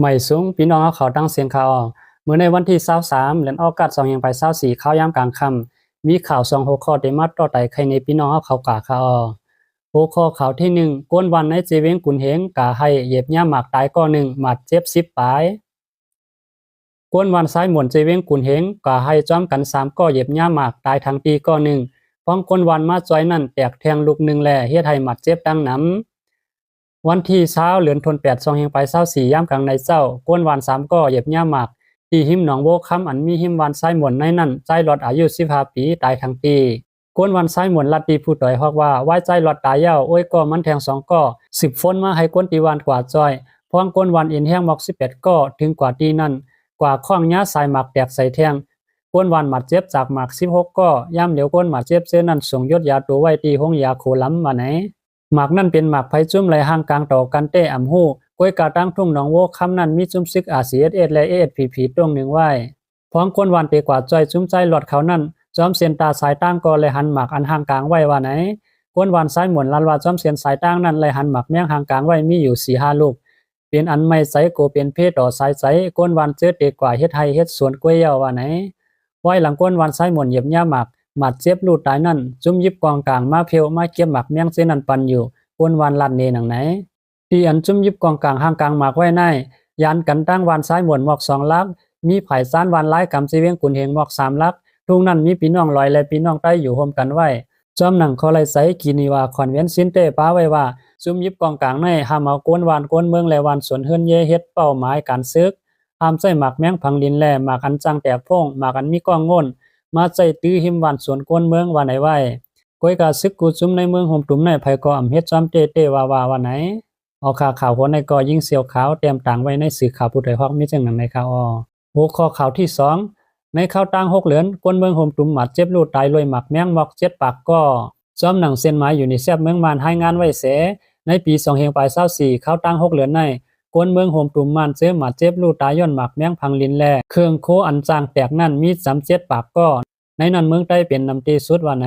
ไม่สูงพี่น้องเขาตั้งเสียงข่าวเมื่อในวันที่23เดือนออกาศ2ยังไป24ข่าวยามกลางค่ำมีข่าว2หัวข้อได้มาต่อไต่ใครในพี่น้องเขากะข่าวหัวข้อข่าวที่1ก้นวันในเจเวงกุนเฮงกะให้เหยียบย่าหมากตายก็1หมัดเจ็บ10ปลายก้นวันซ้ายหมุนเจเวงกุนเฮงกะให้จ้อมกัน3ก็เหยียบย่าหมากตายทั้งปีก็1ป้องก้นวันมาจอยนั่นแตกแทงลูก1แลเฮ็ดให้หมัดเจ็บดังน้ำวันที่20เดือนธันวาคม2ยังไป24ยามกลางในเจ้าก้นวัน3ก็เหยียบย่าหมากที่หิมหนองโบคำอันมีหิมวันซ้ายหมุนในนั่นใจหลอดอายุ15ปีตายทั้งปีก้นวันซ้ายหมุนลัดดีผู้ต่อยฮอกว่าไว้ใจหลอดตายเย้าโอ้ยก็มันแทง2ก็10ฝนมาให้ก้นตีวันกว่าจอยพ้องก้นวันเอ็นแห้งหมอก11ก็ถึงกว่าตีนั่นกว่าข้องยาสายหมากแตกใส่แทงก้นวันหมัดเจ็บจากหมาก16ก็ย่ำเหลียวก้นหมัดเจ็บเสื้อนั่นส่งยศยาตัวไว้ตีห้องยาโคล้ำมาไหนหมากนั่นเป็นหมากไผจุ้มไหลห่างกลางต่อกันเต้อำหู้ก้อยกาตั้งทุ่งหนองโวคำนั้นมีจุ้มซึกอาเซียเอและเอสผีตรงหนึ่งไว้พ้องก้นวันเตกว่าจ้อยจุ้มใจหลอดเขานั่นจอมเสียนตาสายตั้งก็เลยหันหมากอันห่างกลางไว้ว่าไหนก้นวันซ้ายหมุนลันว่าจอมเสียนสายตั้งนั่นเลยหันหมากแมงห่างกลางไว้มีอยู่ 4-5 ลูกเป็นอันไม่ใสโกเป็นเพศต่อสายใสก้นวันเจอเตกว่าเฮ็ดไห้เฮ็ดสวนกล้วยเยาว่าไหนไว้หลังก้นวันซ้ายหมุนเหยียบย่าหมากหมัดเจ็บลูดตายนั่นจุ้มยิบกองกลางมาเพียวมาเก็บหมากแมงเสนันปันอยู่ก้นวันลัดเนหนังไหนที่อันจุ้มยิบกองกลางห่างกลางหมากไว้ในยันกันตั้งวันซ้ายหมุนหมอก2ลักมีไผ่ซ่านวันหลายกำสิเวียงกุนเฮงหมอก3ลักทุ่งนั้นมีพี่น้องลอยและพี่น้องใต้อยู่ร่วมกันไว้จอมหนังคอไลไซกินีว่าคอนเวนซินเตป้าไว้ว่าซุมยิบกองกลางในห้ามเอาก้นวานก้นเมืองและวานสวนเฮือนเยเฮ็ดเป้าหมายการซึกห้ามใส่หมากแมงพังดินแลหมากอันจังแตกพ่งหมากอันมีก้องง่นมาใส่ตื้อหิมวานสวนก้นเมืองว่าไหนไว้ก้อยกาซึกกูซุมในเมืองห่มตุ่มในไผก็อำเฮ็ดจอมเตว่าไหนเอาข่าวหัวในก็ยิ่งเสียวขาวเตรียมต่างไว้ในสื่อข่าวผู้ใดฮอกมีจังนั้นในข่าวหัวข้อข่าวที่2ในข่าวต่าง6เหลือนก้นเมืองห่มตุ่มหมัดเจ็บลูดตายลอยหมักแมงหมอก7ปากก็จอมหนังเส้นหมายอยู่ในแซบเมืองมานให้งานไว้เสในปี2524เข้าตั้ง6เหลือนในก้นเมืองโฮมตุ่มมันเสื้อหมาเจ็บลูตายย้อนหมักแมงพังลินแลเครื่องโคอันจางแตกนั่นมี37ปากก็ในนั้นเมืองใต้เป็นนำตีสุดว่าไหน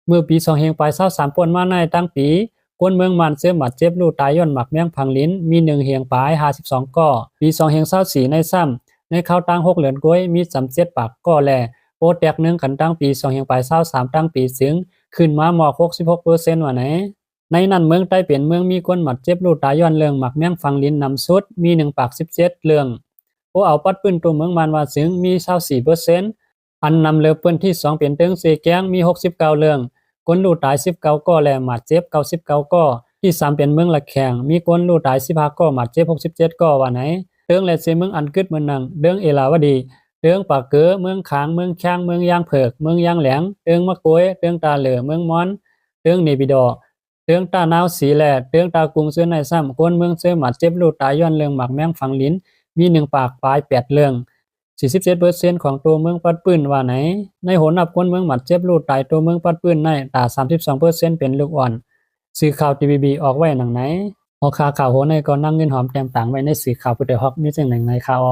เมื่อปี2523ป่นมาในตั้งปีก้นเมืองมันเสื้อหมาเจ็บลูตายย้อนหมักแมงพังลินมี1เฮียงปลาย52ก็ปี2524ในซ้ำในเข้าตั้ง6เหลือนก้อยมี37ปากก็แลโปแตก1กันตั้งปี2523ตั้งปีซึ่งขึ้นมาหมอก 66% ว่าไหนในนั้นเมืองใต้เป็นเมืองมีคนหมัดเจ็บลูดตายย้อนเรื่องหมักแมงฟังลิ้นนำสุดมี1ปาก17เรื่องโอเอาปัดปื้นตัวเมืองมันว่าซึ่งมี 24% อันนำเลือปื้นที่2เป็นเติงเสแกงมี69เรื่องคนลูดตาย19ก็และหมัดเจ็บ99ก็ที่3เป็นเมืองละแข่งมีคนลูดตาย15ก็หมัดเจ็บ67ก็ว่าไหนเติงและเสเมืองอันกึดเมืองนังเดิงเอลาวดีเติงปากเกอเมืองขางเมืองแข้งเมืองยางเผือกเมืองยางแหลงเติงมะกวยเติงตาเหลือเมืองมอนเติงเนบิดอเตืองตานาวสีแลเตืองตากรุงซื้อในซ้ำคนเมืองซื้อหมัดเจ็บลูดตายย้อนเรื่องหมักแมงฝังลิ้นมี1ปากปลาย8เรื่อง 47% ของตัวเมืองปัดปื้นว่าไหนในโหนับคนเมืองหมัดเจ็บลูดตายตัวเมืองปัดปื้นในตา 32% เป็นลูกอ่อนสื่อข่าว TVB ออกไว้หนังไหนออกข่าวโหในก็นั่งเงินหอมแก้มต่างไว้ในสื่อข่าวผู้ใดฮอกมีจังไหนข่าว